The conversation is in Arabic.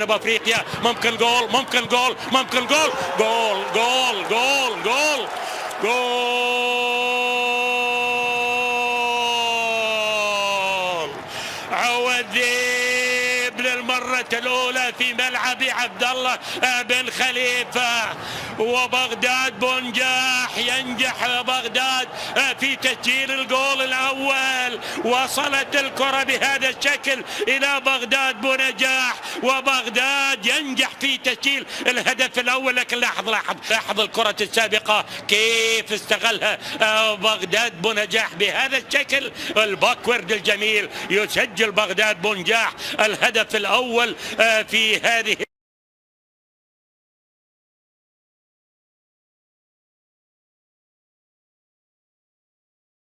بافريقيا ممكن جول ممكن جول ممكن جول جول جول جول جول جول عوذيب للمرة الأولى في ملعب عبد الله بن خليفة، وبغداد بنجاح ينجح بغداد في تسجيل الجول الأول. وصلت الكرة بهذا الشكل إلى بغداد بنجاح، وبغداد ينجح في تسجيل الهدف الأول. لكن لاحظ الكرة السابقة كيف استغلها بغداد بنجاح بهذا الشكل. الباكورد الجميل، يسجل بغداد بنجاح الهدف الأول في هذه